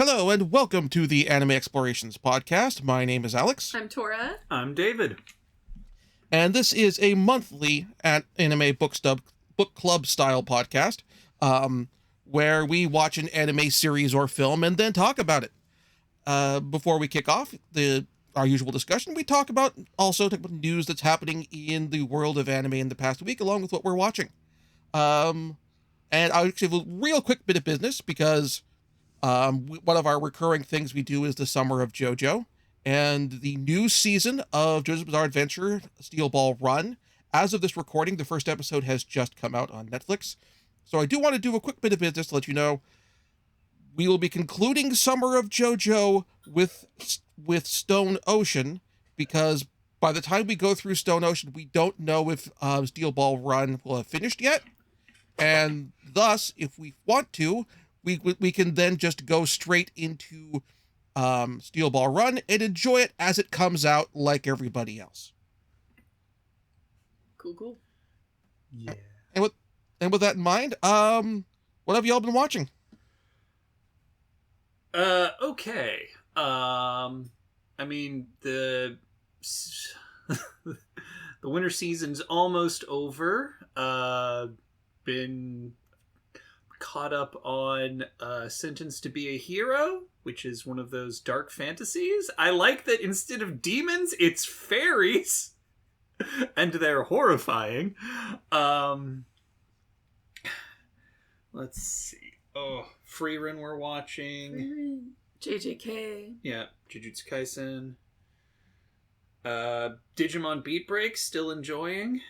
Hello and welcome to the Anime Explorations podcast. My name is Alex. I'm Tora. I'm David. And this is a monthly anime book club style podcast where we watch an anime series or film and then talk about it. Before we kick off our usual discussion, we talk about news that's happening in the world of anime in the past week along with what we're watching. And I'll actually have a real quick bit of business because one of our recurring things we do is the Summer of JoJo, and the new season of JoJo's Bizarre Adventure Steel Ball Run. As of this recording, the first episode has just come out on Netflix. So I do want to do a quick bit of business to let you know we will be concluding Summer of JoJo with Stone Ocean, because by the time we go through Stone Ocean, we don't know if Steel Ball Run will have finished yet. And thus, if we want to, we can then just go straight into Steel Ball Run and enjoy it as it comes out like everybody else. Cool. Yeah. And with that in mind, what have y'all been watching? Okay. I mean, the winter season's almost over. Been caught up on Sentenced to be a Hero, which is one of those dark fantasies. I like that instead of demons, it's fairies. And they're horrifying. Let's see. Oh, Freerun we're watching. JJK. Yeah, Jujutsu Kaisen. Digimon Beat Break, still enjoying.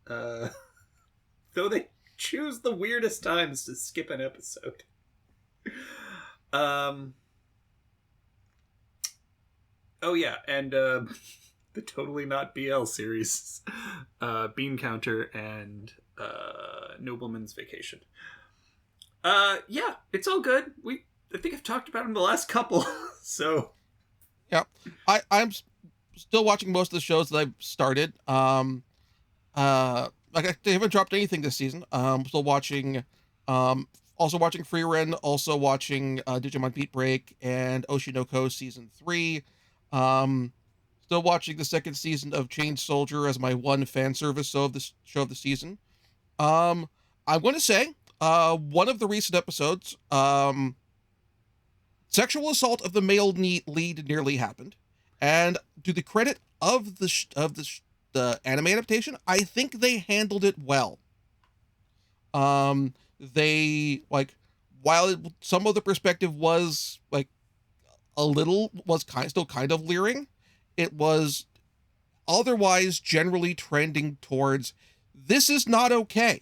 Though they choose the weirdest times to skip an episode. Oh yeah, and the Totally Not BL series, Bean Counter and Nobleman's Vacation. Yeah, it's all good. I think I've talked about them the last couple, so. Yeah, I'm still watching most of the shows that I've started. Like I haven't dropped anything this season. Still watching, also watching Freerun, also watching Digimon Beat Break and Oshinoko Season 3. Still watching the second season of Chained Soldier as my one fan service show of the season. I'm going to say, one of the recent episodes, sexual assault of the male lead nearly happened, and to the credit of the anime adaptation, I think they handled it well. They while some of the perspective was still kind of leering, it was otherwise generally trending towards this is not okay.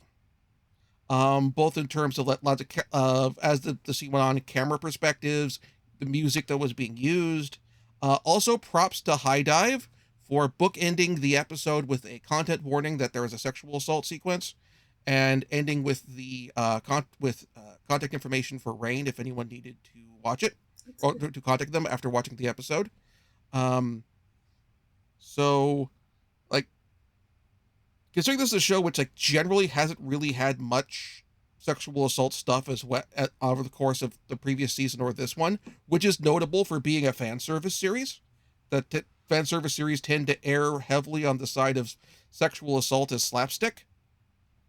Both in terms of lots of as the scene went on, camera perspectives, the music that was being used. Also, props to High Dive for bookending the episode with a content warning that there is a sexual assault sequence, and ending with the contact information for Rain if anyone needed to watch it or to contact them after watching the episode. So, considering this is a show which generally hasn't really had much sexual assault stuff over the course of the previous season or this one, which is notable for being a fan service series, fan service series tend to err heavily on the side of sexual assault as slapstick.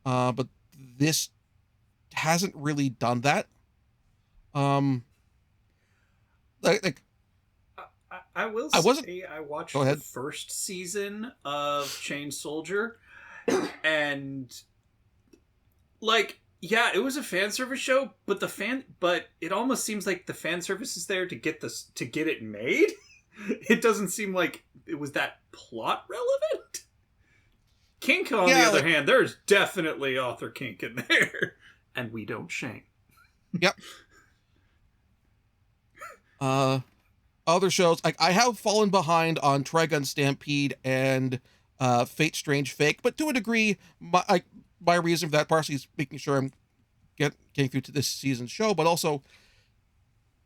But this hasn't really done that. I will say I watched the first season of Chained Soldier, and yeah, it was a fan service show, but it almost seems like the fan service is there to get it made. It doesn't seem like it was that plot relevant. Kink, on the other hand, there's definitely author kink in there, and we don't shame. Yep. Other shows, I have fallen behind on Trigun Stampede and Fate Strange Fake, but to a degree, my reason for that partially is making sure I'm getting through to this season's show, but also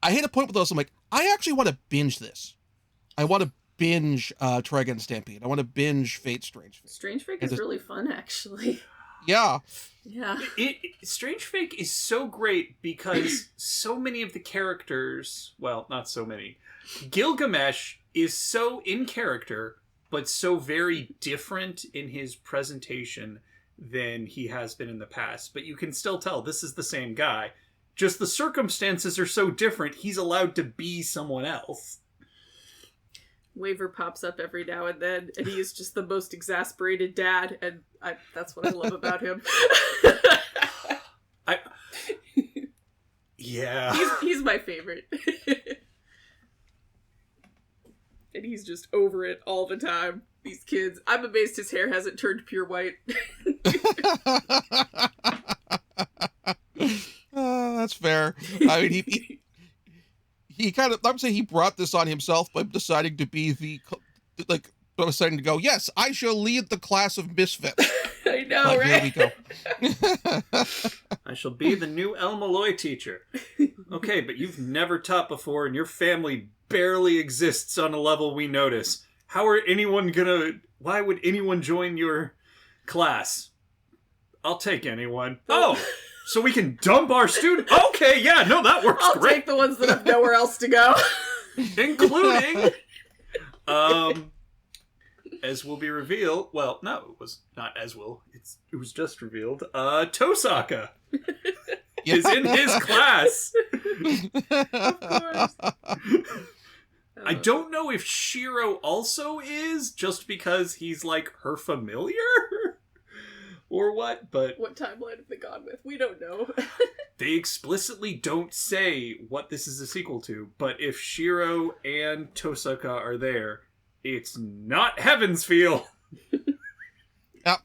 I hit a point with those. I'm like, I actually want to binge this. I want to binge Trigun Stampede. I want to binge Fate Strange Fake. Strange Fake is really fun, actually. Yeah. Yeah. Strange Fake is so great because so many of the characters, well, not so many. Gilgamesh is so in character, but so very different in his presentation than he has been in the past. But you can still tell this is the same guy. Just the circumstances are so different, he's allowed to be someone else. Waver pops up every now and then, and he is just the most exasperated dad, and that's what I love about him. Yeah. He's my favorite. And he's just over it all the time. These kids. I'm amazed his hair hasn't turned pure white. That's fair. I mean, he kind of, I'm saying he brought this on himself by deciding to be deciding to go, yes, I shall lead the class of misfits. I know, right? Here we go. I shall be the new El Malloy teacher. Okay, but you've never taught before and your family barely exists on a level we notice. Why would anyone join your class? I'll take anyone. Oh! So we can dump our student? Okay, yeah, no, that works I'll great. take the ones that have nowhere else to go. Including, as will be revealed, well, no, it was not as will, it was just revealed, Tosaka is in his class. Of course. I don't know if Shiro also is, just because he's like her familiar? Or what, but... What timeline have they gone with? We don't know. They explicitly don't say what this is a sequel to, but if Shiro and Tosaka are there, it's not Heaven's Feel. Yep.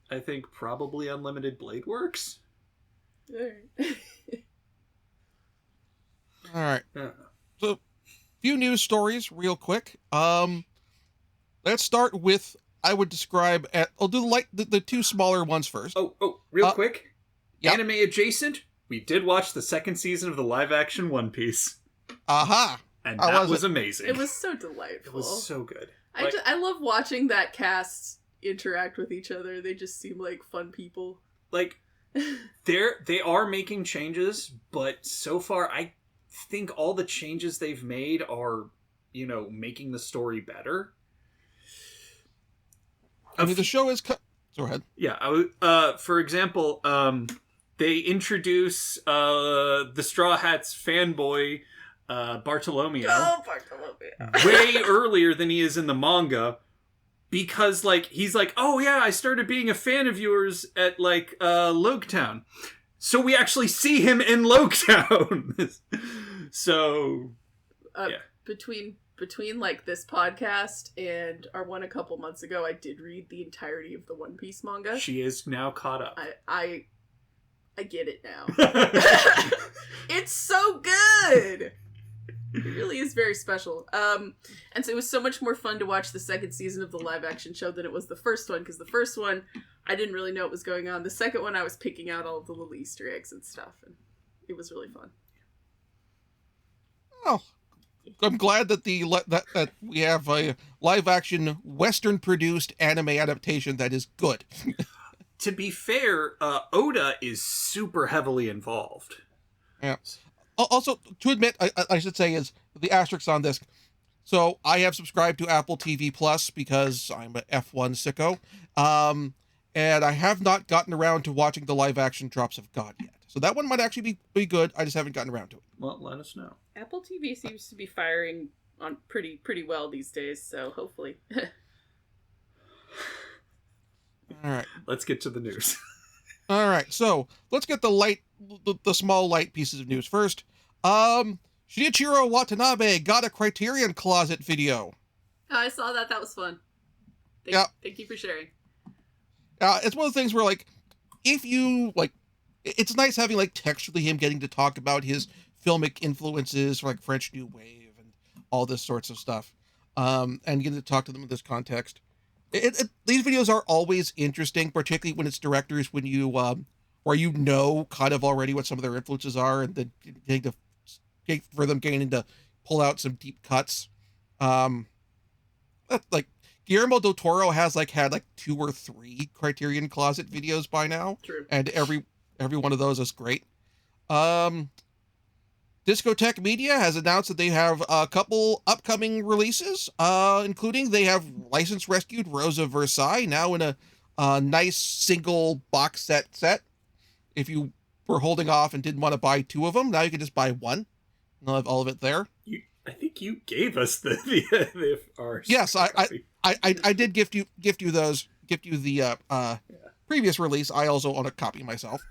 I think probably Unlimited Blade Works. Alright. All right. Yeah. So, few news stories real quick. Let's start with, I would describe, I'll do the two smaller ones first. Real quick. Yep. Anime adjacent. We did watch the second season of the live action One Piece. Aha. And that was amazing. It was so delightful. It was so good. I love watching that cast interact with each other. They just seem like fun people. Like, they are making changes, but so far I think all the changes they've made are, making the story better. I mean, the show is... Go ahead. Yeah. For example, they introduce the Straw Hats fanboy, Bartolomeo. Oh, Bartolomeo. Way earlier than he is in the manga. Because, he's like, oh yeah, I started being a fan of yours at, Loketown. So we actually see him in Loketown. So, yeah. Between this podcast and our one a couple months ago, I did read the entirety of the One Piece manga. She is now caught up. I get it now. It's so good! It really is very special. And so it was so much more fun to watch the second season of the live action show than it was the first one, because the first one, I didn't really know what was going on. The second one, I was picking out all of the little Easter eggs and stuff, and it was really fun. Oh, I'm glad that that we have a live action Western produced anime adaptation that is good. To be fair, Oda is super heavily involved. Yeah. Also, to admit, I should say, is the asterisk on this. So I have subscribed to Apple TV Plus because I'm a F1 sicko. And I have not gotten around to watching the live action Drops of God yet. So that one might actually be good. I just haven't gotten around to it. Well, let us know. Apple TV seems to be firing on pretty well these days, so hopefully. All right. Let's get to the news. All right. So let's get the small light pieces of news first. Shinichiro Watanabe got a Criterion Closet video. Oh, I saw that. That was fun. Thank you for sharing. It's one of the things where, if you, it's nice having, textually him getting to talk about his filmic influences for, French New Wave and all this sorts of stuff. And getting to talk to them in this context. These videos are always interesting, particularly when it's directors when you, where kind of already what some of their influences are, and then getting getting to pull out some deep cuts. Getting Guillermo del Toro has had 2 or 3 Criterion Closet videos by now, True. and every one of those is great. Discotheque Media has announced that they have a couple upcoming releases, including they have License Rescued Rose of Versailles now in a nice single box set. If you were holding off and didn't want to buy 2 of them, now you can just buy 1. You'll have all of it there. I think you gave us the our Yes, I did gift you the previous release. I also own a copy myself.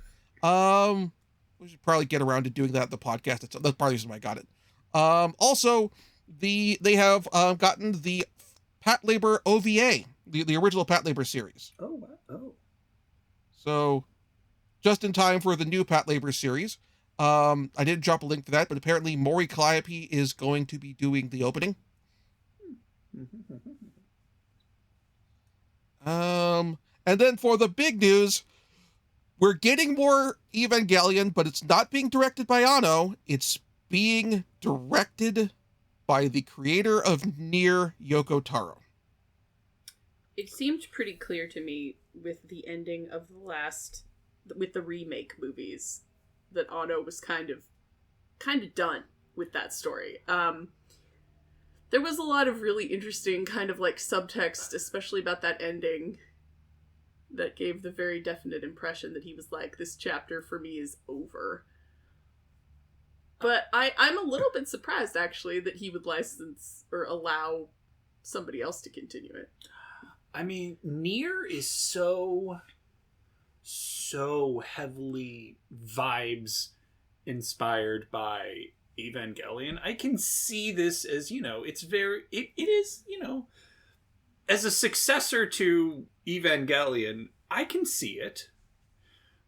We should probably get around to doing that at the podcast. That's probably the reason why I got it. Also, they have gotten the Pat Labor OVA, the original Pat Labor series. Oh, wow. Oh. So, just in time for the new Pat Labor series. I didn't drop a link to that, but apparently Maury Calliope is going to be doing the opening. And then for the big news, we're getting more Evangelion, but it's not being directed by Anno. It's being directed by the creator of Nier, Yoko Taro. It seemed pretty clear to me with the ending of with the remake movies, that Anno was kind of done with that story. There was a lot of really interesting kind of subtext, especially about that ending, that gave the very definite impression that he was like, this chapter for me is over. But I'm a little bit surprised, actually, that he would license or allow somebody else to continue it. I mean, Nier is so heavily vibes inspired by Evangelion. I can see this as, it is, as a successor to Evangelion, I can see it.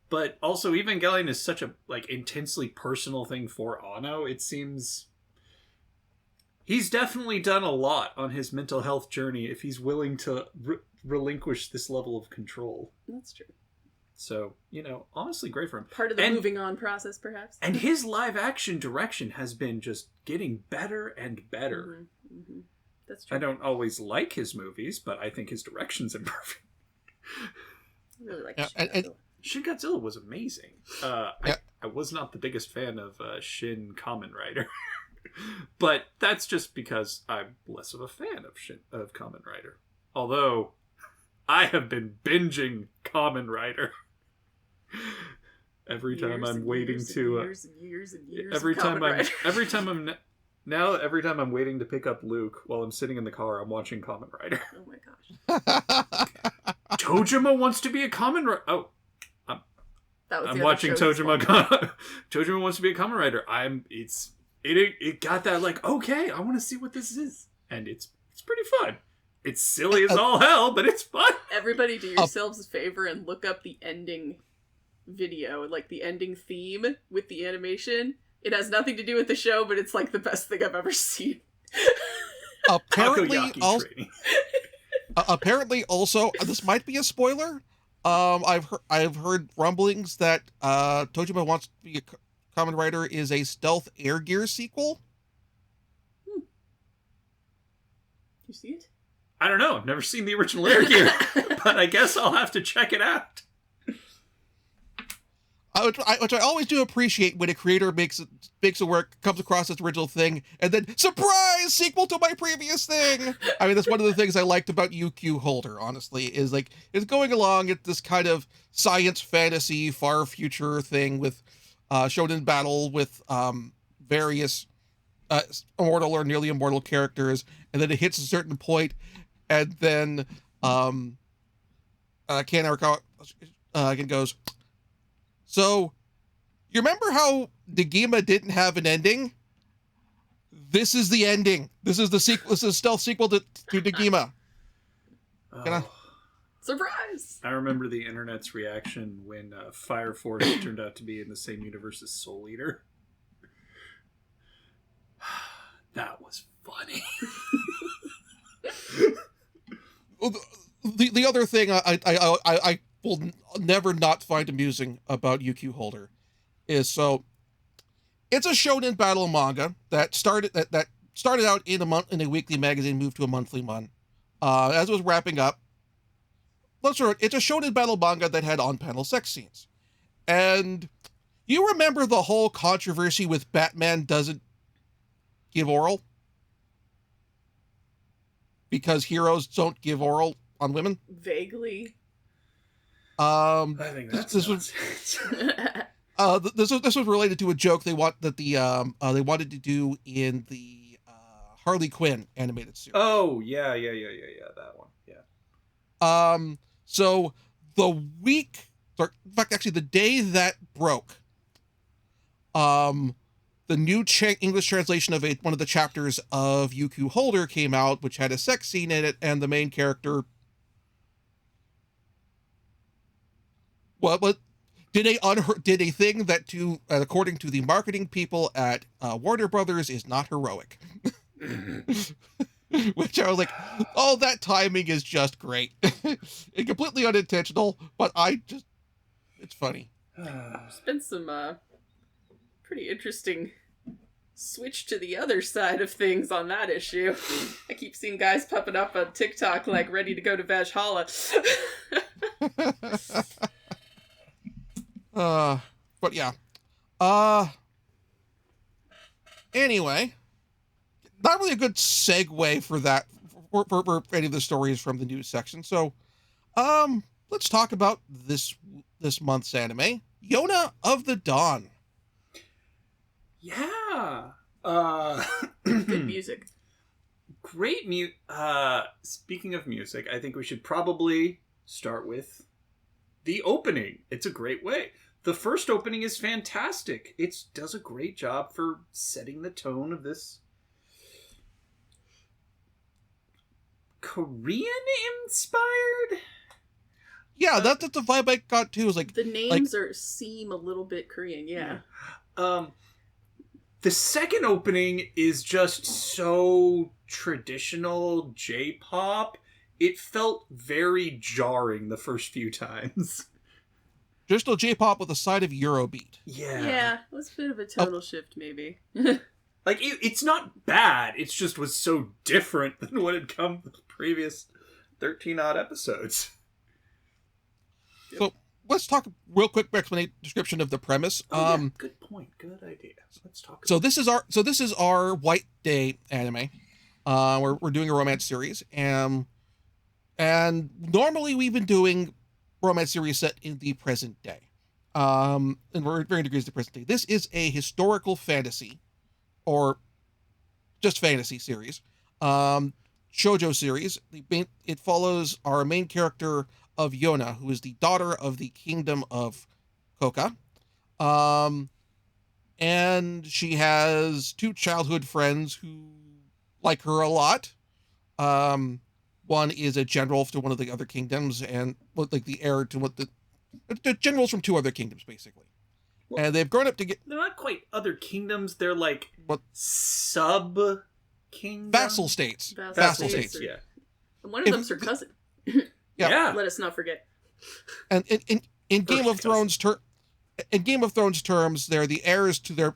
But also Evangelion is such a intensely personal thing for Anno. It seems he's definitely done a lot on his mental health journey if he's willing to relinquish this level of control. That's true. So, honestly great for him. Part of the moving on process, perhaps. And his live action direction has been just getting better and better. Mm-hmm. Mm-hmm. That's true. I don't always like his movies, but I think his direction's improving. I really like Shin Godzilla was amazing. I was not the biggest fan of Shin Kamen Rider. But that's just because I'm less of a fan of Kamen Rider. Although, I have been binging Kamen Rider. Every time I'm waiting to every time I'm waiting to pick up Luke while I'm sitting in the car, I'm watching Kamen Rider. Oh my gosh. Tojima wants to be a Kamen Rider. Oh, I'm watching Tojima. Tojima wants to be a Kamen Rider. It got that okay, I want to see what this is, and it's pretty fun. It's silly as all hell, but it's fun. Everybody, do yourselves a favor and look up the ending video, the ending theme with the animation. It has nothing to do with the show, but it's the best thing I've ever seen. Apparently, also, this might be a spoiler. I've heard rumblings that Tojima Wants to Be a Kamen Rider is a Stealth Air Gear sequel. You see it? I don't know. I've never seen the original Air Gear, but I guess I'll have to check it out. Which I always do appreciate when a creator makes a work, comes across its original thing, and then, surprise, sequel to my previous thing! I mean, that's one of the things I liked about UQ Holder, honestly, is it's going along at this kind of science fantasy, far future thing with shonen battle with various immortal or nearly immortal characters, and then it hits a certain point, and then Ken again goes, so, you remember how Negima didn't have an ending? This is the ending. This is the sequel. This is a stealth sequel to Negima. Surprise! I remember the internet's reaction when Fire Force turned out to be in the same universe as Soul Eater. That was funny. The other thing I will never not find amusing about UQ Holder is it's a shonen battle manga that started out in a weekly magazine, moved to a monthly one, as it was wrapping up, it's a shonen battle manga that had on-panel sex scenes. And you remember the whole controversy with Batman doesn't give oral? Because heroes don't give oral on women? Vaguely. I think that's this was this was related to a joke they wanted to do in the Harley Quinn animated series. Oh, yeah, that one. Yeah. So the the day that broke, the new English translation of one of the chapters of Yuku Holder came out, which had a sex scene in it, and the main character did a thing that, according to the marketing people at Warner Brothers, is not heroic. Which I was like, oh, that timing is just great. It's completely unintentional, but it's funny. There's been some pretty interesting switch to the other side of things on that issue. I keep seeing guys popping up on TikTok like ready to go to Valhalla. But yeah. Anyway, not really a good segue for that for any of the stories from the news section. So, let's talk about this month's anime, Yona of the Dawn. Yeah. Good music. Great music. Speaking of music, I think we should probably start with the opening. It's a great way. The first opening is fantastic. It does a great job for setting the tone of this Korean-inspired? Yeah, that's the vibe I got too. Is like the names seem a little bit Korean, yeah. The second opening is just so traditional J-pop. It felt very jarring the first few times. Just a J-pop with a side of Eurobeat. Yeah, it was a bit of a tonal shift, maybe. Like, it's not bad. It just was so different than what had come the previous 13-odd episodes. So, let's talk real quick description of the premise. Good point. Good idea. So let's talk about this is our White Day anime. We're doing a romance series, and normally we've been doing romance series set in the present day. And we're at varying degrees of the present day. This is a historical fantasy, or just fantasy series. Shojo series. It follows our main character of Yona, who is the daughter of the kingdom of Koka. And she has two childhood friends who like her a lot. One is a general to one of the other kingdoms, and like the heir to the generals from two other kingdoms, basically. Well, and they've grown up to get. They're not quite other kingdoms. They're like sub kingdoms, vassal states. Vassal states. Yeah. And one of them's her cousin. Yeah. Let us not forget. And in Game of Thrones terms, they're the heirs to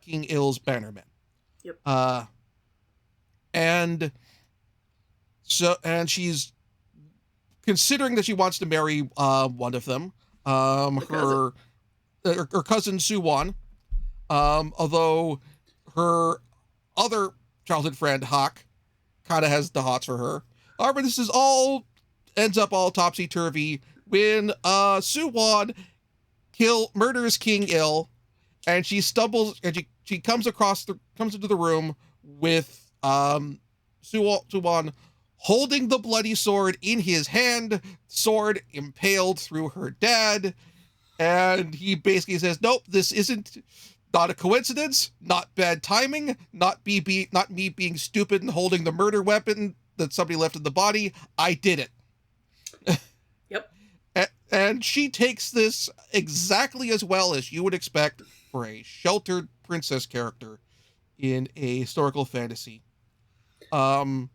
King Il's bannermen. Yep. And she's considering that she wants to marry one of them. Her cousin Suwon. Although her other childhood friend Hawk kind of has the hots for her. However, this ends up all topsy-turvy when Suwon murders King Il, and she stumbles and she comes into the room with Suwon holding the bloody sword in his hand, sword impaled through her dad, and he basically says, "Nope, this isn't not a coincidence, not bad timing, not me being stupid and holding the murder weapon that somebody left in the body. I did it." Yep. And she takes this exactly as well as you would expect for a sheltered princess character in a historical fantasy. So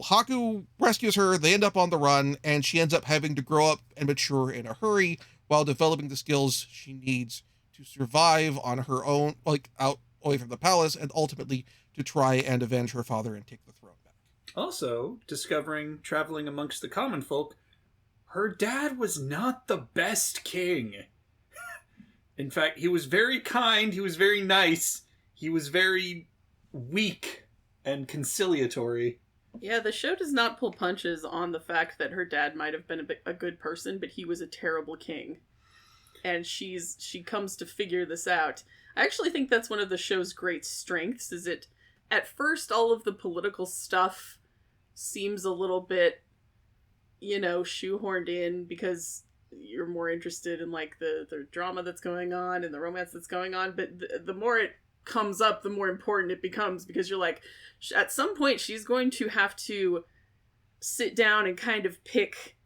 Haku rescues her, they end up on the run, and she ends up having to grow up and mature in a hurry while developing the skills she needs to survive on her own, like out away from the palace, and ultimately to try and avenge her father and take the throne back. Also, discovering, traveling amongst the common folk, her dad was not the best king. In fact, he was very kind, he was very nice, he was very weak and conciliatory. Yeah, the show does not pull punches on the fact that her dad might have been a good person, but he was a terrible king. And she comes to figure this out. I actually think that's one of the show's great strengths, is it, at first, all of the political stuff seems a little bit, shoehorned in because you're more interested in, like, the drama that's going on and the romance that's going on, but the more it comes up, the more important it becomes, because you're like, at some point, she's going to have to sit down and kind of pick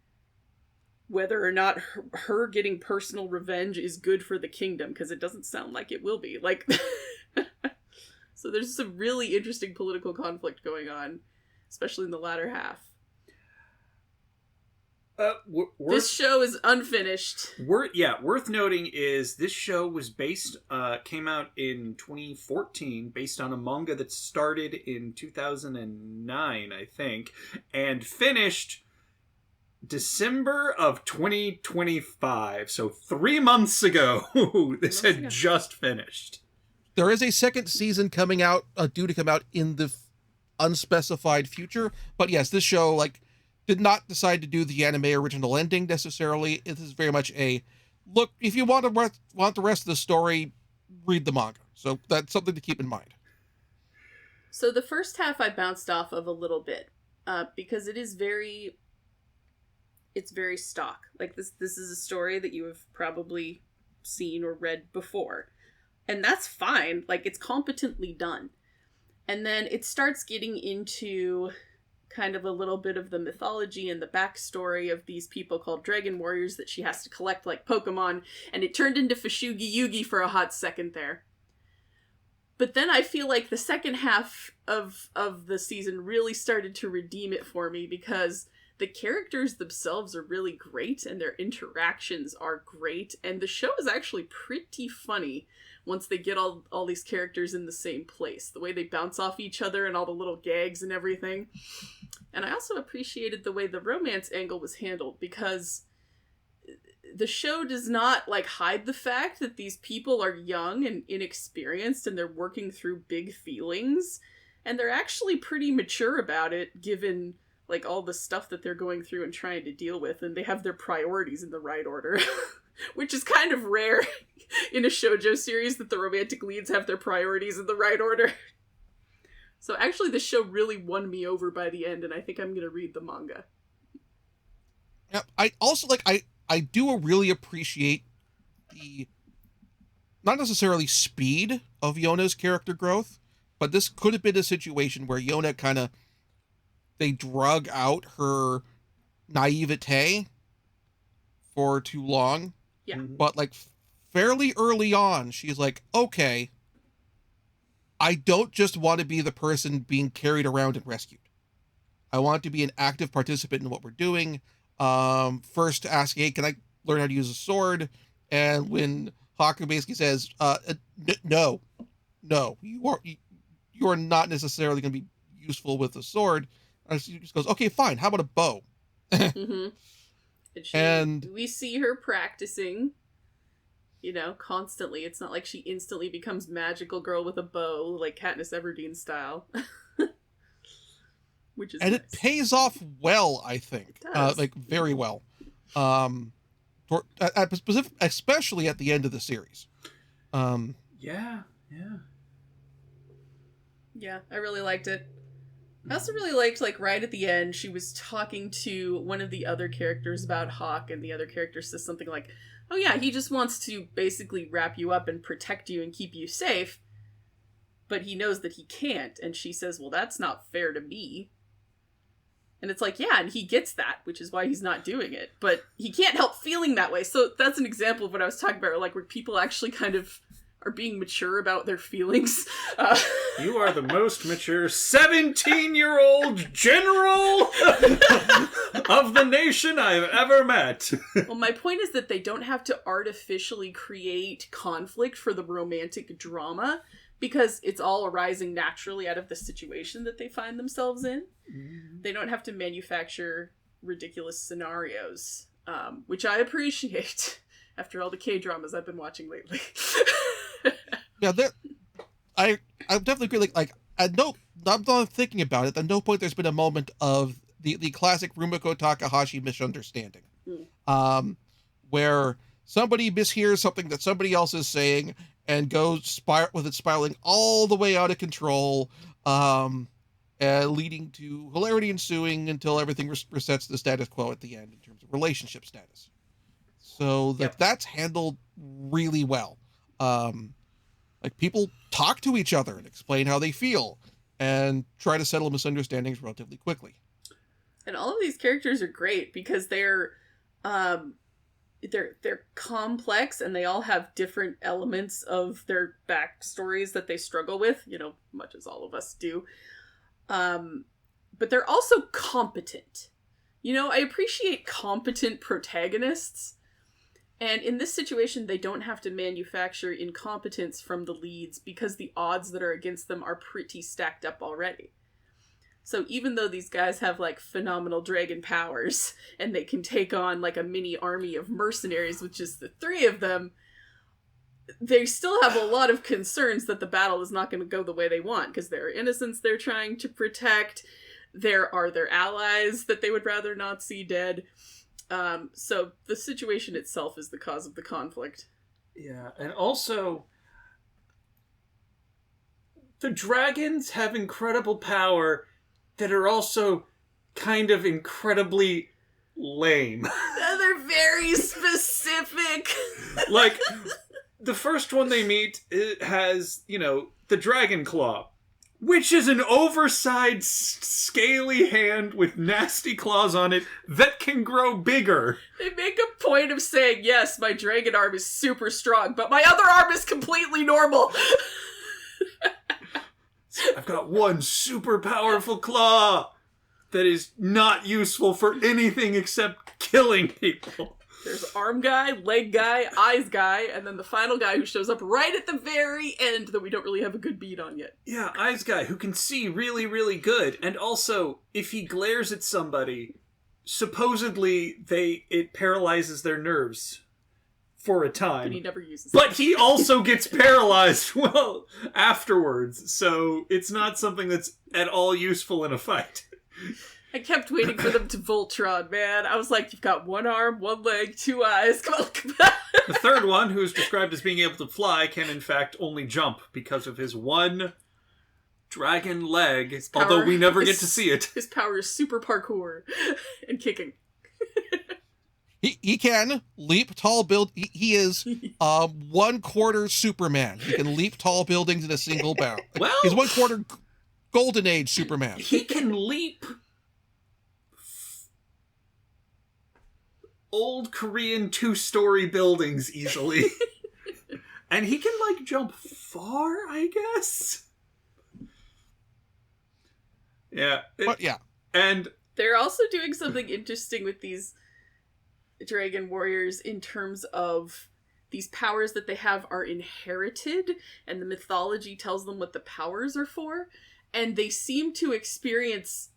whether or not her getting personal revenge is good for the kingdom, because it doesn't sound like it will be. Like, so there's some really interesting political conflict going on, especially in the latter half. This show is unfinished. Worth noting is this show was came out in 2014, based on a manga that started in 2009, I think, and finished December of 2025. So 3 months ago, this had just finished. There is a second season coming out, due to come out in the unspecified future. But yes, this show, did not decide to do the anime original ending necessarily. It is very much a look. If you want the rest of the story, read the manga. So that's something to keep in mind. So the first half I bounced off of a little bit, because it's very stock. Like this is a story that you have probably seen or read before, and that's fine. Like, it's competently done, and then it starts getting into kind of a little bit of the mythology and the backstory of these people called Dragon Warriors that she has to collect like Pokemon, and it turned into Fashugi Yugi for a hot second there. But then I feel like the second half of the season really started to redeem it for me, because the characters themselves are really great, and their interactions are great, and the show is actually pretty funny once they get all these characters in the same place. The way they bounce off each other and all the little gags and everything. And I also appreciated the way the romance angle was handled, because the show does not, hide the fact that these people are young and inexperienced, and they're working through big feelings, and they're actually pretty mature about it, given all the stuff that they're going through and trying to deal with, and they have their priorities in the right order. Which is kind of rare in a shoujo series, that the romantic leads have their priorities in the right order. So actually the show really won me over by the end, and I think I'm going to read the manga. Yeah, I also I do really appreciate the, not necessarily speed of Yona's character growth, but this could have been a situation where Yona they drug out her naivete for too long. Yeah. But fairly early on, she's like, okay, I don't just want to be the person being carried around and rescued. I want to be an active participant in what we're doing. First asking, hey, can I learn how to use a sword? And when Haku basically says, no, you are not necessarily going to be useful with a sword. And she just goes, okay, fine. How about a bow? Mm-hmm. And we see her practicing, constantly. It's not like she instantly becomes magical girl with a bow, like Katniss Everdeen style. Which is and nice. It pays off well, I think. It does. Very well. Especially at the end of the series. Yeah. Yeah, I really liked it. I also really liked, right at the end, she was talking to one of the other characters about Hawk, and the other character says something like, oh yeah, he just wants to basically wrap you up and protect you and keep you safe, but he knows that he can't. And she says, well, that's not fair to me. And it's like, yeah, and he gets that, which is why he's not doing it. But he can't help feeling that way. So that's an example of what I was talking about, where people actually kind of are being mature about their feelings. You are the most mature 17-year-old general of the nation I've ever met. Well, my point is that they don't have to artificially create conflict for the romantic drama, because it's all arising naturally out of the situation that they find themselves in. Mm-hmm. They don't have to manufacture ridiculous scenarios, which I appreciate after all the K-dramas I've been watching lately. Yeah, I definitely agree. Like I'm not thinking about it. At no point there's been a moment of the classic Rumiko Takahashi misunderstanding, where somebody mishears something that somebody else is saying and goes spiraling all the way out of control, leading to hilarity ensuing until everything resets the status quo at the end in terms of relationship status. So that's handled really well. Like people talk to each other and explain how they feel and try to settle misunderstandings relatively quickly. And all of these characters are great because they're complex and they all have different elements of their backstories that they struggle with, much as all of us do. But they're also competent. I appreciate competent protagonists. And in this situation, they don't have to manufacture incompetence from the leads because the odds that are against them are pretty stacked up already. So even though these guys have, like, phenomenal dragon powers, and they can take on, like, a mini army of mercenaries with just the 3 of them, they still have a lot of concerns that the battle is not going to go the way they want, because there are innocents they're trying to protect, there are their allies that they would rather not see dead. So the situation itself is the cause of the conflict. Yeah, and also, the dragons have incredible power that are also kind of incredibly lame. They're very specific. Like, the first one they meet, it has, the dragon claw, which is an oversized, scaly hand with nasty claws on it that can grow bigger. They make a point of saying, yes, my dragon arm is super strong, but my other arm is completely normal. I've got one super powerful claw that is not useful for anything except killing people. There's arm guy, leg guy, eyes guy, and then the final guy who shows up right at the very end that we don't really have a good beat on yet. Yeah, eyes guy who can see really, really good. And also, if he glares at somebody, supposedly it paralyzes their nerves for a time. But he never uses it. But he also gets paralyzed, afterwards. So it's not something that's at all useful in a fight. I kept waiting for them to Voltron, man. I was like, you've got 1 arm, 1 leg, 2 eyes. Come on. The third one, who is described as being able to fly, can in fact only jump because of his 1 dragon leg, although we never get to see it. His power is super parkour and kicking. He can leap tall he is 1/4 Superman. He can leap tall buildings in a single bound. Well, he's 1/4 Golden Age Superman. He can leap old Korean 2-story buildings easily. And he can, jump far, I guess? Yeah. Yeah. And they're also doing something interesting with these dragon warriors in terms of these powers that they have are inherited, and the mythology tells them what the powers are for, and they seem to experience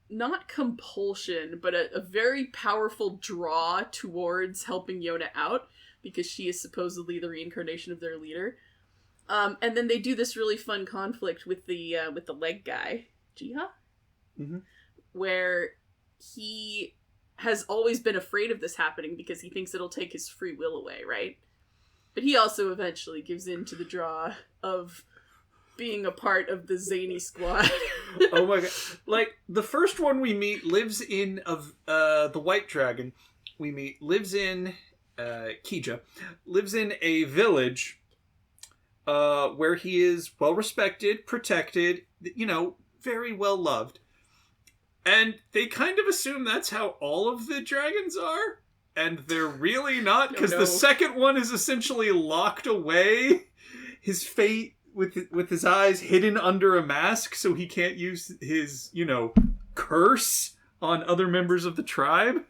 not compulsion, but a very powerful draw towards helping Yona out, because she is supposedly the reincarnation of their leader. And then they do this really fun conflict with the leg guy, Jiha, where he has always been afraid of this happening because he thinks it'll take his free will away, right? But he also eventually gives in to the draw of being a part of the zany squad. Oh my god. The first one we meet lives in the white dragon we meet lives in Kija, lives in a village where he is well respected, protected, very well loved. And they kind of assume that's how all of the dragons are. And they're really not, because the second one is essentially locked away. His fate with his eyes hidden under a mask so he can't use his, curse on other members of the tribe.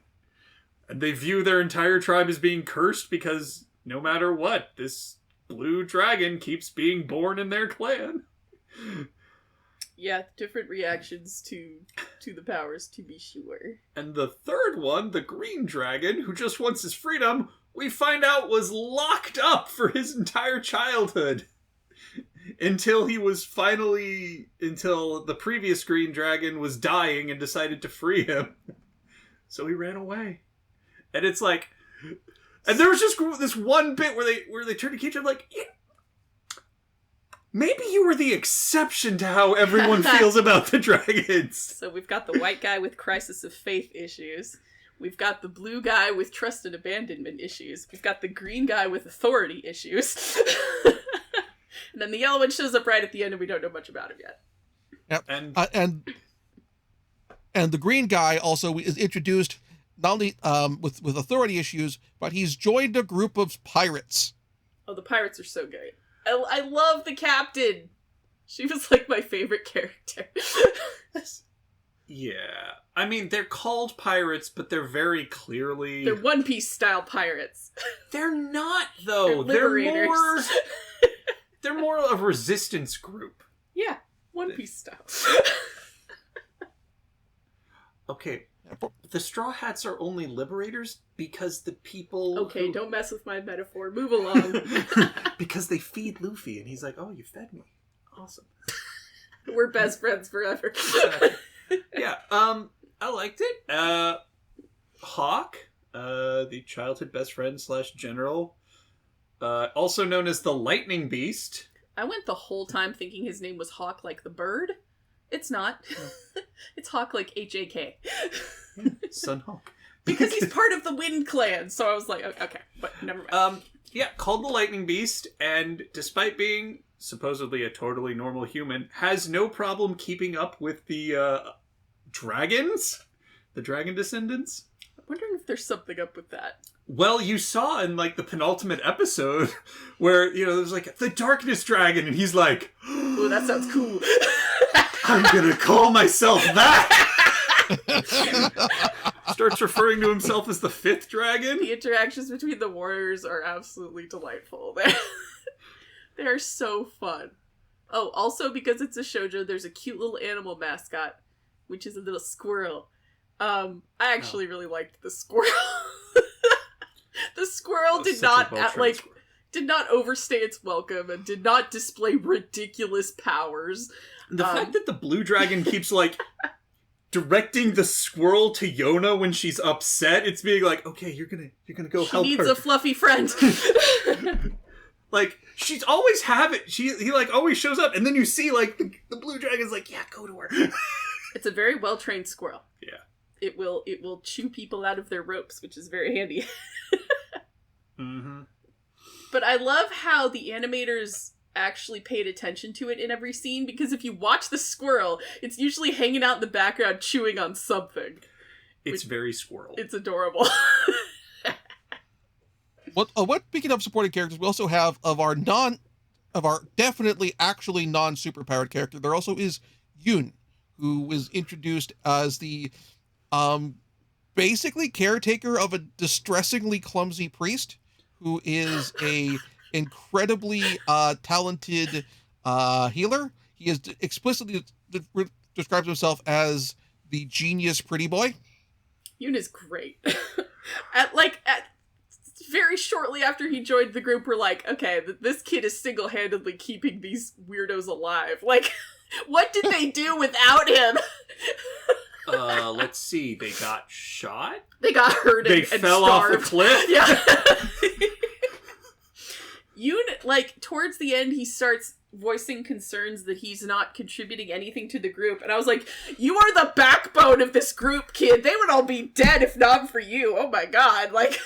And they view their entire tribe as being cursed because no matter what, this blue dragon keeps being born in their clan. Yeah, different reactions to the powers, to be sure. And the third one, the green dragon, who just wants his freedom, we find out was locked up for his entire childhood. Until the previous green dragon was dying and decided to free him. So he ran away. And it's like... And there was just this one bit where they turned to Keith, I'm like... Yeah, maybe you were the exception to how everyone feels about the dragons. So we've got the white guy with crisis of faith issues. We've got the blue guy with trust and abandonment issues. We've got the green guy with authority issues. And then the yellow one shows up right at the end and we don't know much about him yet. Yep. And the green guy also is introduced not only with authority issues, but he's joined a group of pirates. Oh, the pirates are so great. I love the captain. She was like my favorite character. Yeah. I mean, they're called pirates, but they're very clearly... They're One Piece style pirates. They're not, though. They're liberators. They're more a resistance group. Yeah, One Piece style. Okay, the Straw Hats are only liberators because the people... Okay, don't mess with my metaphor. Move along. Because they feed Luffy, and he's like, oh, you fed me. Awesome. We're best friends forever. Yeah, I liked it. Hawk, the childhood best friend / general, also known as the Lightning Beast. I went the whole time thinking his name was Hawk like the bird. It's not. It's Hawk like H-A-K. Sun Hawk. Because he's part of the Wind Clan, so I was like, okay, but never mind. Yeah, called the Lightning Beast, and despite being supposedly a totally normal human, has no problem keeping up with the dragons, the dragon descendants. I'm wondering if there's something up with that. Well, you saw in like the penultimate episode where, there's like the darkness dragon, and he's like, "Ooh, that sounds cool. I'm gonna call myself that." Starts referring to himself as the fifth dragon. The interactions between the warriors are absolutely delightful. They're so fun. Oh, also because it's a shoujo, there's a cute little animal mascot, which is a little squirrel. I actually really liked the squirrel. The squirrel did not overstay its welcome and did not display ridiculous powers. The fact that the blue dragon keeps like directing the squirrel to Yona when she's upset, it's being like, okay, you're gonna go help her. She needs a fluffy friend. Like, she's always he like always shows up, and then you see like the blue dragon's like, yeah, go to her. It's a very well trained squirrel. Yeah. It will chew people out of their ropes, which is very handy. Mm-hmm. But I love how the animators actually paid attention to it in every scene, because if you watch the squirrel, it's usually hanging out in the background chewing on something. It's very squirrel. It's adorable. What speaking of supporting characters, we also have of our definitely actually non-superpowered character, there also is Yoon, who was introduced as the basically caretaker of a distressingly clumsy priest who is a incredibly talented healer. He is explicitly describes himself as the genius pretty boy. Yoon is great. at very shortly after he joined the group, we're like, okay, this kid is single-handedly keeping these weirdos alive. Like, what did they do without him? Let's see. They got shot? They got hurt and fell starved. off a cliff? Yeah. Yoon, like, towards the end, he starts voicing concerns that he's not contributing anything to the group. And I was like, you are the backbone of this group, kid. They would all be dead if not for you. Oh my god. Like,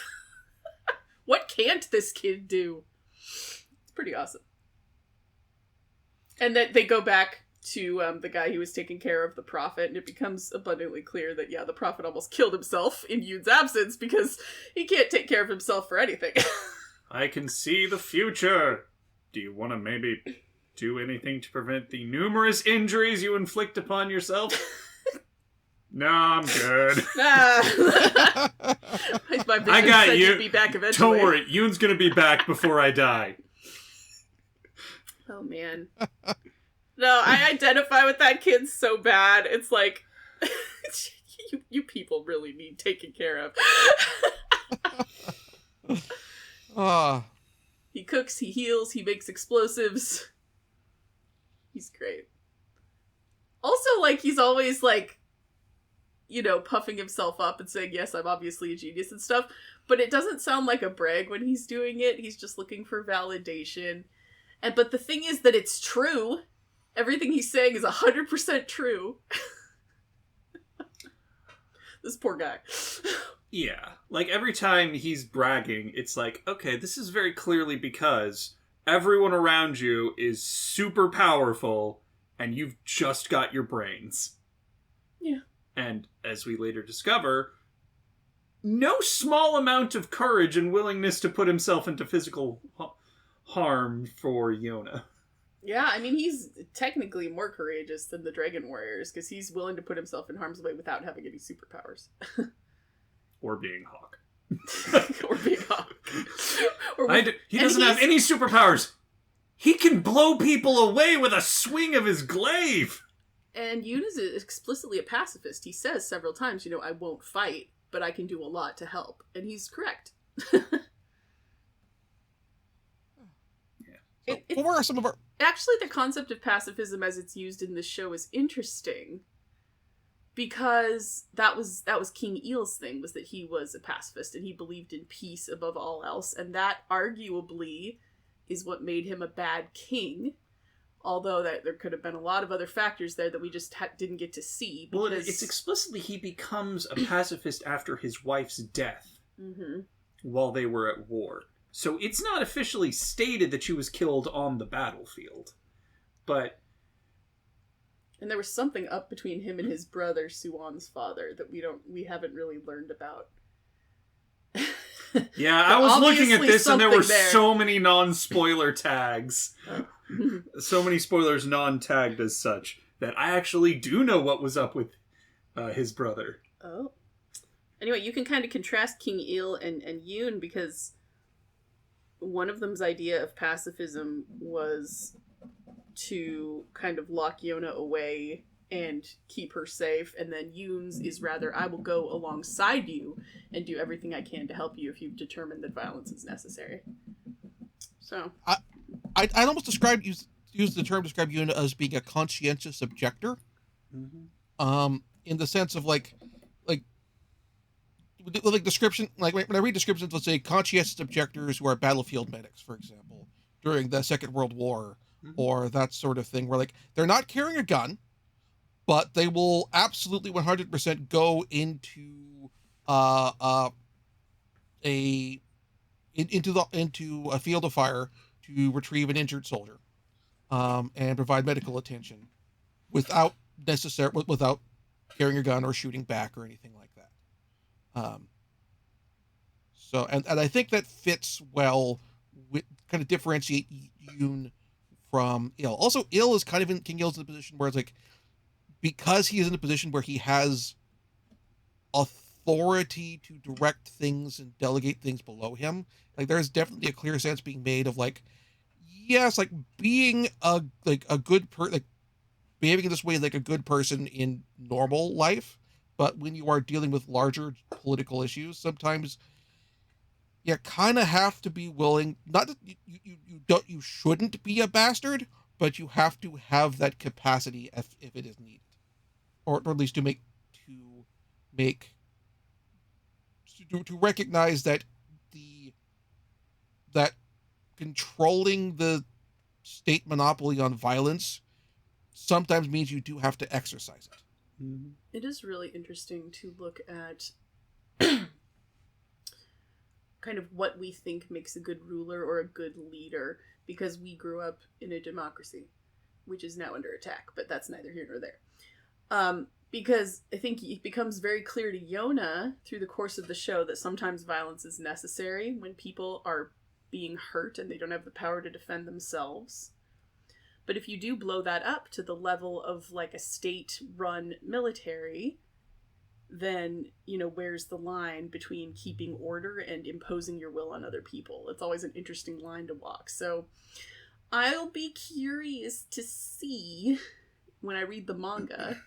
what can't this kid do? It's pretty awesome. And then they go back to the guy who was taking care of the prophet, and it becomes abundantly clear that, yeah, the prophet almost killed himself in Yoon's absence because he can't take care of himself for anything. I can see the future. Do you want to maybe do anything to prevent the numerous injuries you inflict upon yourself? No, I'm good. My vision I got said you. you'd be back eventually. Don't worry, Yoon's gonna be back before I die. Oh, man. No, I identify with that kid so bad. It's like, you people really need taken care of. He cooks, he heals, he makes explosives. He's great. Also, like, he's always, like, you know, puffing himself up and saying, yes, I'm obviously a genius and stuff. But it doesn't sound like a brag when he's doing it. He's just looking for validation. But the thing is that it's true. Everything he's saying is 100% true. This poor guy. Yeah. Like, every time he's bragging, it's like, okay, this is very clearly because everyone around you is super powerful, and you've just got your brains. Yeah. And, as we later discover, no small amount of courage and willingness to put himself into physical harm for Yona. Yeah, I mean, he's technically more courageous than the Dragon Warriors, because he's willing to put himself in harm's way without having any superpowers. Or being Hawk. Or being Hawk. He doesn't have any superpowers! He can blow people away with a swing of his glaive! And Yuna's explicitly a pacifist. He says several times, you know, I won't fight, but I can do a lot to help. And he's correct. What are some of our... Actually, the concept of pacifism as it's used in this show is interesting. Because that was King Eel's thing, was that he was a pacifist and he believed in peace above all else. And that arguably is what made him a bad king. Although that there could have been a lot of other factors there that we just didn't get to see. Well, it's explicitly he becomes a pacifist after his wife's death. Mm-hmm. While they were at war. So it's not officially stated that she was killed on the battlefield. But... And there was something up between him and his brother, Suwon's father, that we haven't really learned about. Yeah, I was looking at this and there were there. so many non-spoiler tags. So many spoilers non-tagged as such, that I actually do know what was up with his brother. Oh. Anyway, you can kind of contrast King Eel and Yoon, because one of them's idea of pacifism was to kind of lock Yona away and keep her safe, and then Yoon's is rather, I will go alongside you and do everything I can to help you if you've determined that violence is necessary. So I'd almost use the term to describe Yuna as being a conscientious objector. Mm-hmm. In the sense of like description, like when I read descriptions, let's say conscientious objectors who are battlefield medics, for example, during the Second World War, mm-hmm. or that sort of thing, where like they're not carrying a gun, but they will absolutely 100% go into into a field of fire to retrieve an injured soldier, and provide medical attention without carrying a gun or shooting back or anything like that. So I think that fits well with kind of differentiate Yoon from Il. Also, Il is kind of King Il's in a position where it's like, because he is in a position where he has authority to direct things and delegate things below him, like there's definitely a clear sense being made of like, yes, like being behaving in this way like a good person in normal life, but when you are dealing with larger political issues, sometimes you kind of have to be willing, not that you shouldn't be a bastard, but you have to have that capacity if it is needed, or at least to recognize that that controlling the state monopoly on violence sometimes means you do have to exercise it. Mm-hmm. It is really interesting to look at kind of what we think makes a good ruler or a good leader, because we grew up in a democracy, which is now under attack, but that's neither here nor there. Because I think it becomes very clear to Yona through the course of the show that sometimes violence is necessary when people are being hurt and they don't have the power to defend themselves. But if you do blow that up to the level of like a state-run military, then, you know, where's the line between keeping order and imposing your will on other people? It's always an interesting line to walk. So I'll be curious to see, when I read the manga,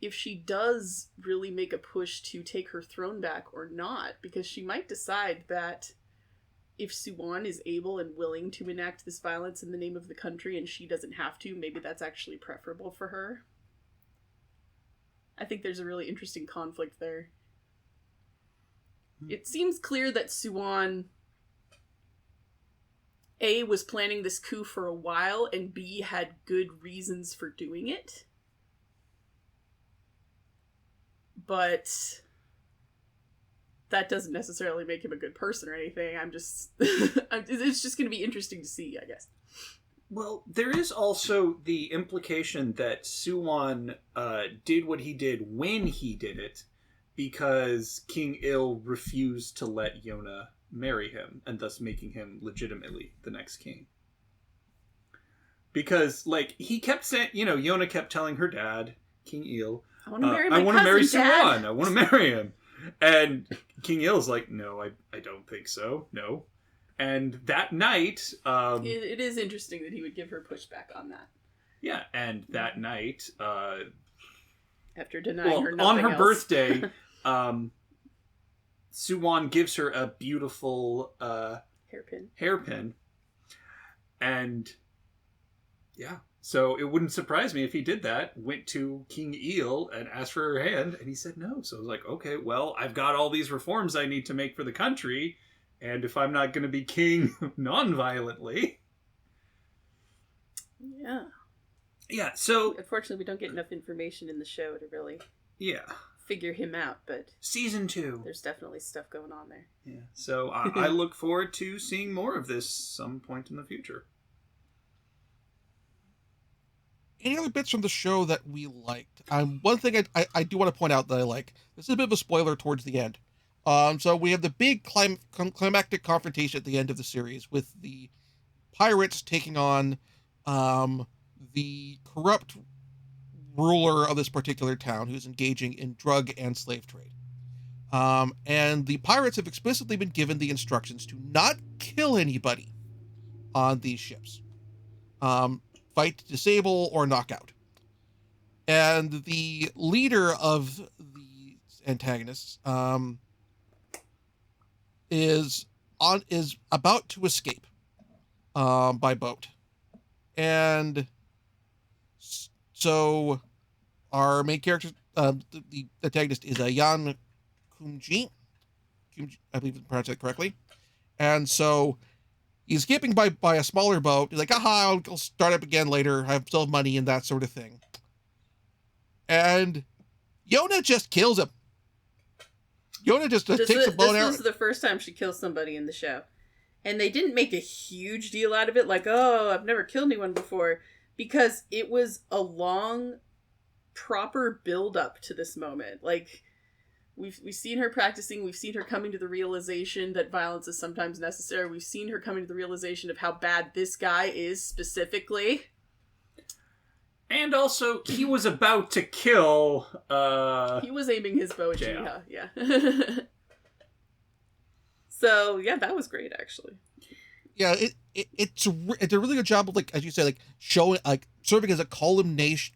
if she does really make a push to take her throne back or not, because she might decide that if Suwon is able and willing to enact this violence in the name of the country and she doesn't have to, maybe that's actually preferable for her. I think there's a really interesting conflict there. It seems clear that Suwon, A, was planning this coup for a while, and B, had good reasons for doing it. But that doesn't necessarily make him a good person or anything. I'm just... it's just going to be interesting to see, I guess. Well, there is also the implication that Suwon did what he did when he did it because King Il refused to let Yona marry him, and thus making him legitimately the next king. Because, like, he kept saying... Yona kept telling her dad, King Il, I want to marry my I want to marry cousin, Dad. Suwon. I want to marry him. And King Il's like, no, I don't think so. No. And that night... it is interesting that he would give her pushback on that. Yeah, and that night... after denying her nothing on her else. birthday, Suwon gives her a beautiful hairpin. And... yeah. So it wouldn't surprise me if he did that, went to King Il and asked for her hand, and he said no. So I was like, okay, well, I've got all these reforms I need to make for the country, and if I'm not going to be king non-violently... Yeah. Yeah, so... Unfortunately, we don't get enough information in the show to really figure him out, but... Season 2. There's definitely stuff going on there. Yeah, so I look forward to seeing more of this some point in the future. Any other bits from the show that we liked? One thing I do want to point out that I like. This is a bit of a spoiler towards the end. So we have the big climactic confrontation at the end of the series with the pirates taking on the corrupt ruler of this particular town who's engaging in drug and slave trade. And the pirates have explicitly been given the instructions to not kill anybody on these ships. Fight, disable, or knock out. And the leader of the antagonists is about to escape by boat. And so our main character, the antagonist, is a Yan Kumji. I believe I pronounced that correctly. And so he's escaping by a smaller boat. He's like, aha, I'll start up again later. I still have money and that sort of thing. And Yona just kills him. Yona just takes a bow and arrow. This is the first time she kills somebody in the show. And they didn't make a huge deal out of it, like, oh, I've never killed anyone before. Because it was a long, proper build-up to this moment. Like, we've seen her practicing, we've seen her coming to the realization that violence is sometimes necessary, we've seen her coming to the realization of how bad this guy is specifically. And also, he was about to kill... he was aiming his bow at Jiha. Jiha, yeah. So, yeah, that was great, actually. Yeah, it's a really good job of, like, as you say, like, showing, like, serving as a culmination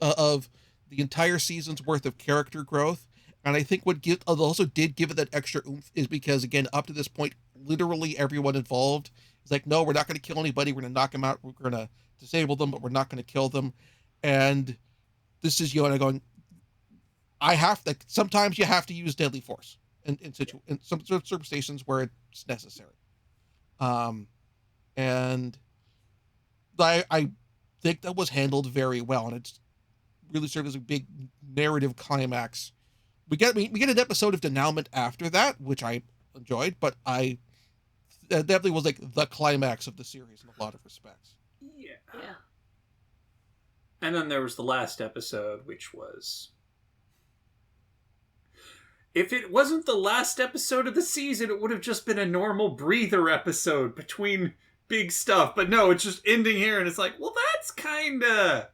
of the entire season's worth of character growth. And I think what also did give it that extra oomph is because, again, up to this point, literally everyone involved is like, no, we're not going to kill anybody. We're going to knock them out. We're going to disable them, but we're not going to kill them. And this is Yona going, sometimes you have to use deadly force in some sort of circumstances where it's necessary. And I think that was handled very well, and it's really served as a big narrative climax. We get an episode of denouement after that, which I enjoyed, but that definitely was like the climax of the series in a lot of respects. Yeah. Yeah. And then there was the last episode, which was... If it wasn't the last episode of the season, it would have just been a normal breather episode between big stuff. But no, it's just ending here, and it's like, well, that's kind of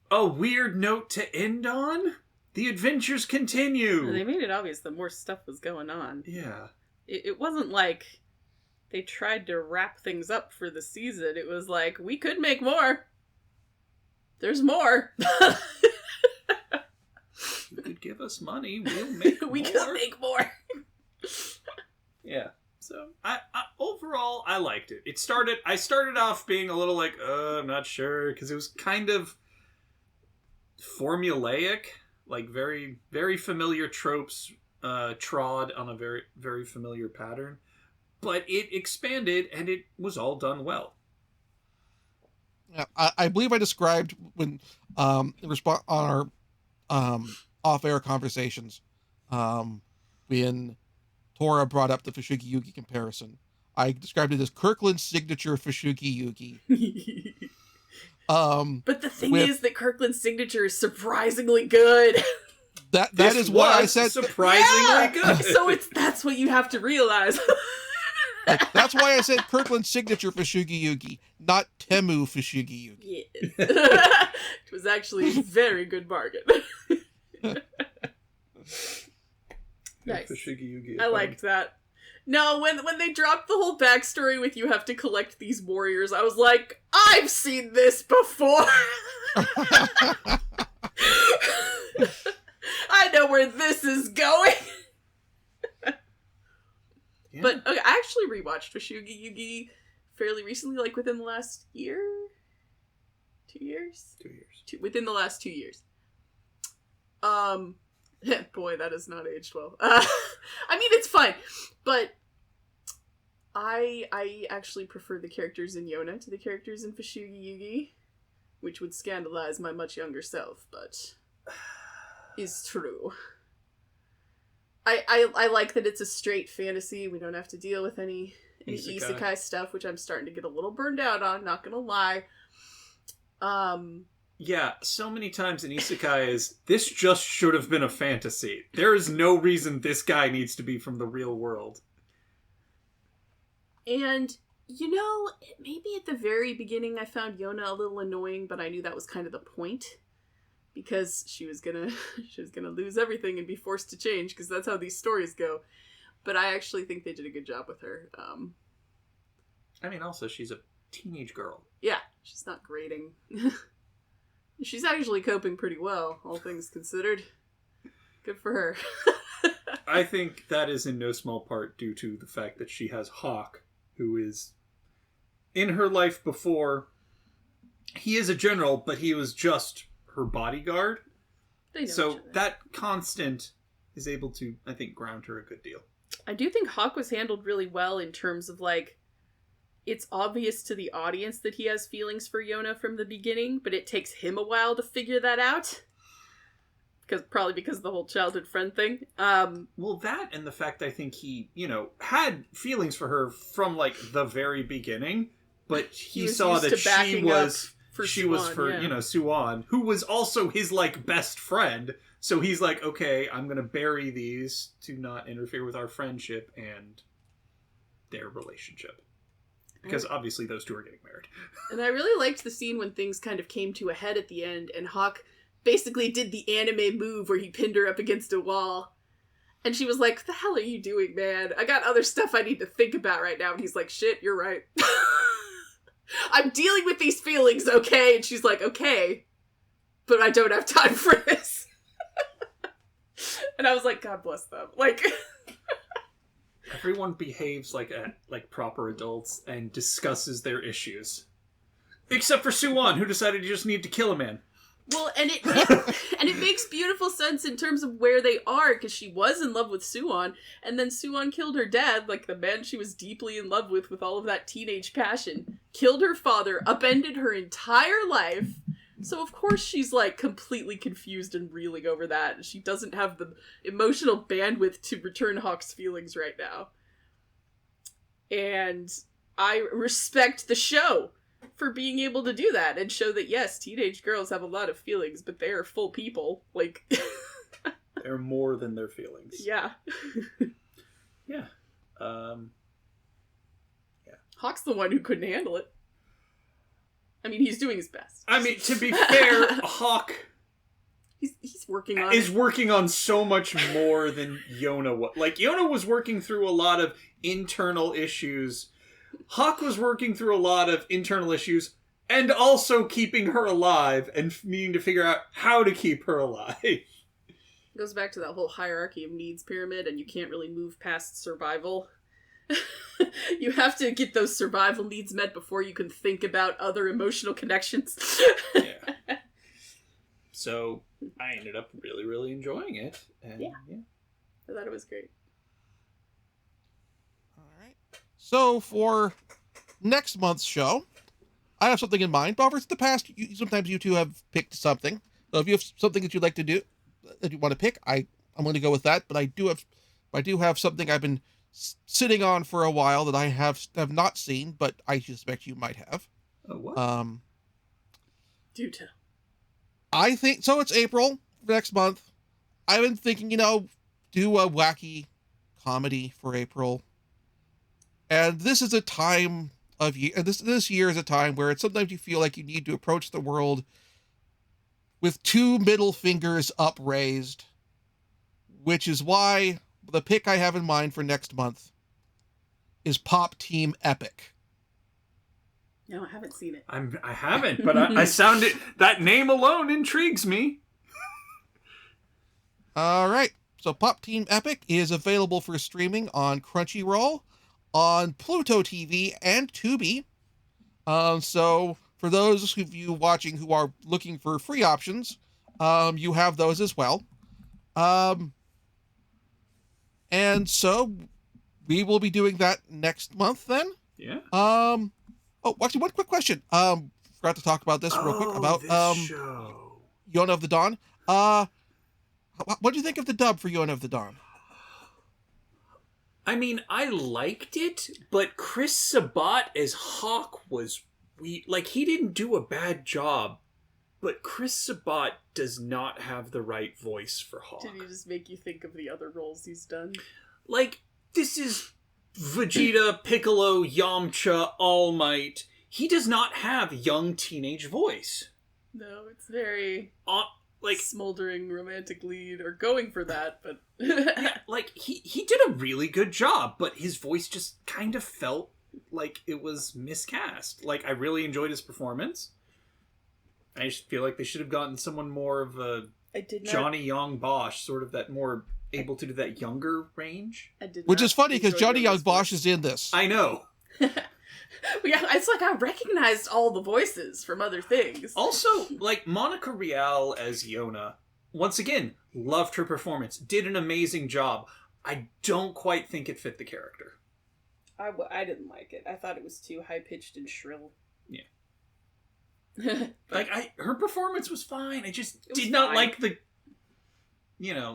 a weird note to end on. The adventures continue. They made it obvious that more stuff was going on. Yeah. It wasn't like they tried to wrap things up for the season, it was like, we could make more. There's more. You could give us money, we'll make We more. could make more. Yeah. So I overall I liked it. I started off being a little like, I'm not sure, because it was kind of formulaic, like very, very familiar tropes trod on a very, very familiar pattern. But it expanded and it was all done well. Yeah, I believe I described when in response on our off-air conversations when Tora brought up the Fushigi Yugi comparison. I described it as Kirkland's signature Fushigi Yugi. But the thing is that Kirkland's signature is surprisingly good. That is why I said surprisingly good. So that's what you have to realize. That's why I said Kirkland's signature Fushigi Yugi, not Temu Fushigi Yugi. Yes. It was actually a very good bargain. Nice. I liked that. No, when they dropped the whole backstory with you have to collect these warriors, I was like, I've seen this before. I know where this is going. Yeah. But okay, I actually rewatched Fushigi Yugi fairly recently, like within the last year? 2 years? 2 years. Within the last 2 years. Boy, that has not aged well. I mean, it's fine, but I actually prefer the characters in Yona to the characters in Fushigi Yugi, which would scandalize my much younger self, but is true. I like that it's a straight fantasy. We don't have to deal with any isekai stuff, which I'm starting to get a little burned out on, not gonna lie. Yeah, so many times in isekai is, this just should have been a fantasy. There is no reason this guy needs to be from the real world. And, you know, maybe at the very beginning I found Yona a little annoying, but I knew that was kind of the point. Because she was gonna lose everything and be forced to change, because that's how these stories go. But I actually think they did a good job with her. I mean, also, she's a teenage girl. Yeah, she's not grating. She's actually coping pretty well, all things considered. Good for her. I think that is in no small part due to the fact that she has Hawk, who is in her life before. He is a general, but he was just her bodyguard. So that constant is able to, I think, ground her a good deal. I do think Hawk was handled really well in terms of, like, it's obvious to the audience that he has feelings for Yona from the beginning, but it takes him a while to figure that out. Probably because of the whole childhood friend thing. Well, that and the fact I think he, had feelings for her from, like, the very beginning, but he saw that she was Suan, who was also his, like, best friend. So he's like, okay, I'm going to bury these to not interfere with our friendship and their relationship. Because obviously those two are getting married. And I really liked the scene when things kind of came to a head at the end, and Hawk basically did the anime move where he pinned her up against a wall. And she was like, what the hell are you doing, man? I got other stuff I need to think about right now. And he's like, shit, you're right. I'm dealing with these feelings, okay? And she's like, okay, but I don't have time for this. And I was like, God bless them. Like... Everyone behaves like proper adults and discusses their issues. Except for Suan, who decided you just need to kill a man. Well, and it makes beautiful sense in terms of where they are, because she was in love with Suan, and then Suan killed her dad, like the man she was deeply in love with all of that teenage passion, killed her father, upended her entire life. So of course she's, like, completely confused and reeling over that, and she doesn't have the emotional bandwidth to return Hawk's feelings right now. And I respect the show for being able to do that, and show that, yes, teenage girls have a lot of feelings, but they are full people. Like... They're more than their feelings. Yeah. Yeah. Hawk's the one who couldn't handle it. I mean, he's doing his best. I mean, to be fair, Hawk he's working on working on so much more than Yona was. Like, Yona was working through a lot of internal issues Hawk was working through a lot of internal issues and also keeping her alive and needing to figure out how to keep her alive. Goes back to that whole hierarchy of needs pyramid, and you can't really move past survival. You have to get those survival needs met before you can think about other emotional connections. Yeah. So I ended up really, really enjoying it. And, yeah. I thought it was great. All right. So for next month's show, I have something in mind. But over the past, sometimes you two have picked something. So if you have something that you'd like to do, that you want to pick, I'm going to go with that. But I do have something I've been sitting on for a while that I have not seen, but I suspect you might have. Oh, what? Do tell. I think so. It's April next month. I've been thinking, do a wacky comedy for April, and this is a time of year. This year is a time where sometimes you feel like you need to approach the world with two middle fingers upraised, which is why the pick I have in mind for next month is Pop Team Epic. No, I haven't seen it. I haven't, but I sounded... That name alone intrigues me. All right. So Pop Team Epic is available for streaming on Crunchyroll, on Pluto TV, and Tubi. So for those of you watching who are looking for free options, you have those as well. And so we will be doing that next month then. Yeah. Oh, actually, one quick question. Forgot to talk about this real quick about this show. Yona of the Dawn. What do you think of the dub for Yona of the Dawn? I mean, I liked it, but Chris Sabat as Hawk was he didn't do a bad job, but Chris Sabat does not have the right voice for Hawk. Did he just make you think of the other roles he's done? Like, this is Vegeta, Piccolo, Yamcha, All Might. He does not have young teenage voice. No, it's very like smoldering romantic lead, or going for that, but yeah, like he did a really good job, but his voice just kind of felt like it was miscast. Like, I really enjoyed his performance. I just feel like they should have gotten someone more of a Johnny Young Bosch, sort of that more able to do that younger range. Which is funny because Johnny Young Bosch is in this. I know. Yeah, it's like I recognized all the voices from other things. Also, like, Monica Rial as Yona, once again, loved her performance. Did an amazing job. I don't quite think it fit the character. I didn't like it. I thought it was too high-pitched and shrill. Yeah. Her performance was fine. I just did not like the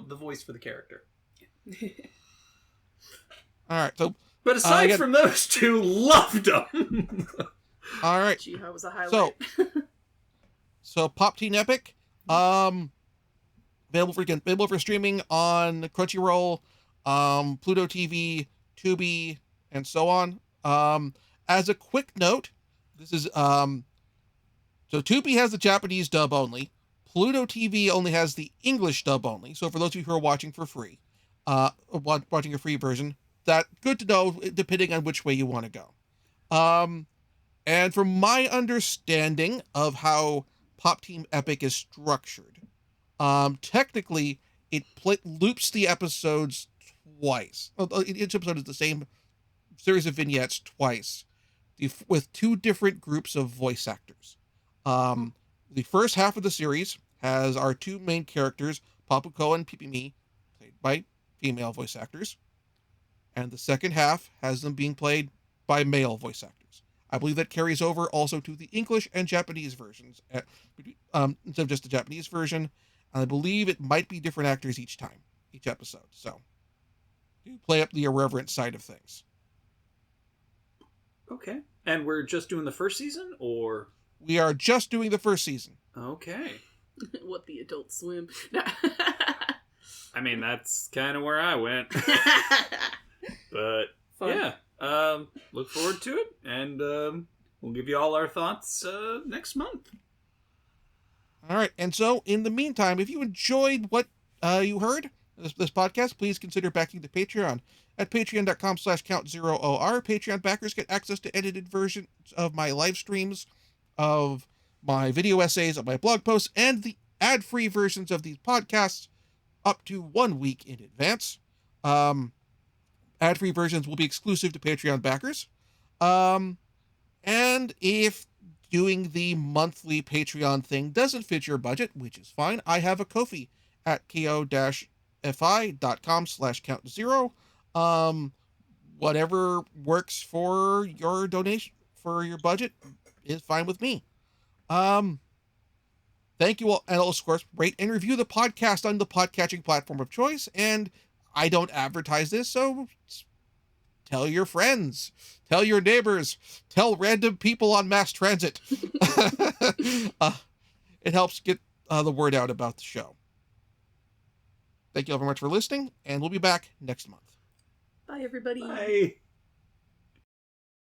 voice for the character. All right, so... But aside from those two, loved them. All right. Chiha was a highlight. So Pop Team Epic, available for streaming on Crunchyroll, Pluto TV, Tubi, and so on. As a quick note, this is so Tubi has the Japanese dub only. Pluto TV only has the English dub only. So for those of you who are watching for free, watching a free version, that good to know depending on which way you want to go. And from my understanding of how Pop Team Epic is structured, technically it loops the episodes twice. Each episode is the same series of vignettes twice, with two different groups of voice actors. The first half of the series has our two main characters, Papuko and Pipimi, played by female voice actors. And the second half has them being played by male voice actors. I believe that carries over also to the English and Japanese versions, instead of just the Japanese version. And I believe it might be different actors each episode. So, do play up the irreverent side of things. Okay. And we're just doing the first season, or? We are just doing the first season. Okay. What, the Adult Swim? I mean, that's kind of where I went. But, Fun. yeah. Look forward to it, and we'll give you all our thoughts next month. All right, and so in the meantime, if you enjoyed what you heard, this podcast, please consider backing the Patreon at patreon.com/count0or. Patreon backers get access to edited versions of my live streams, of my video essays, of my blog posts, and the ad-free versions of these podcasts up to 1 week in advance. Ad-free versions will be exclusive to Patreon backers. And if doing the monthly Patreon thing doesn't fit your budget, which is fine, I have a Ko-fi at ko-fi.com/count0. Whatever works for your donation, for your budget, is fine with me. Thank you all, and of course, rate and review the podcast on the podcatching platform of choice. And I don't advertise this, so tell your friends, tell your neighbors, tell random people on mass transit. It helps get the word out about the show. Thank you all very much for listening, and we'll be back next month. Bye, everybody. Bye.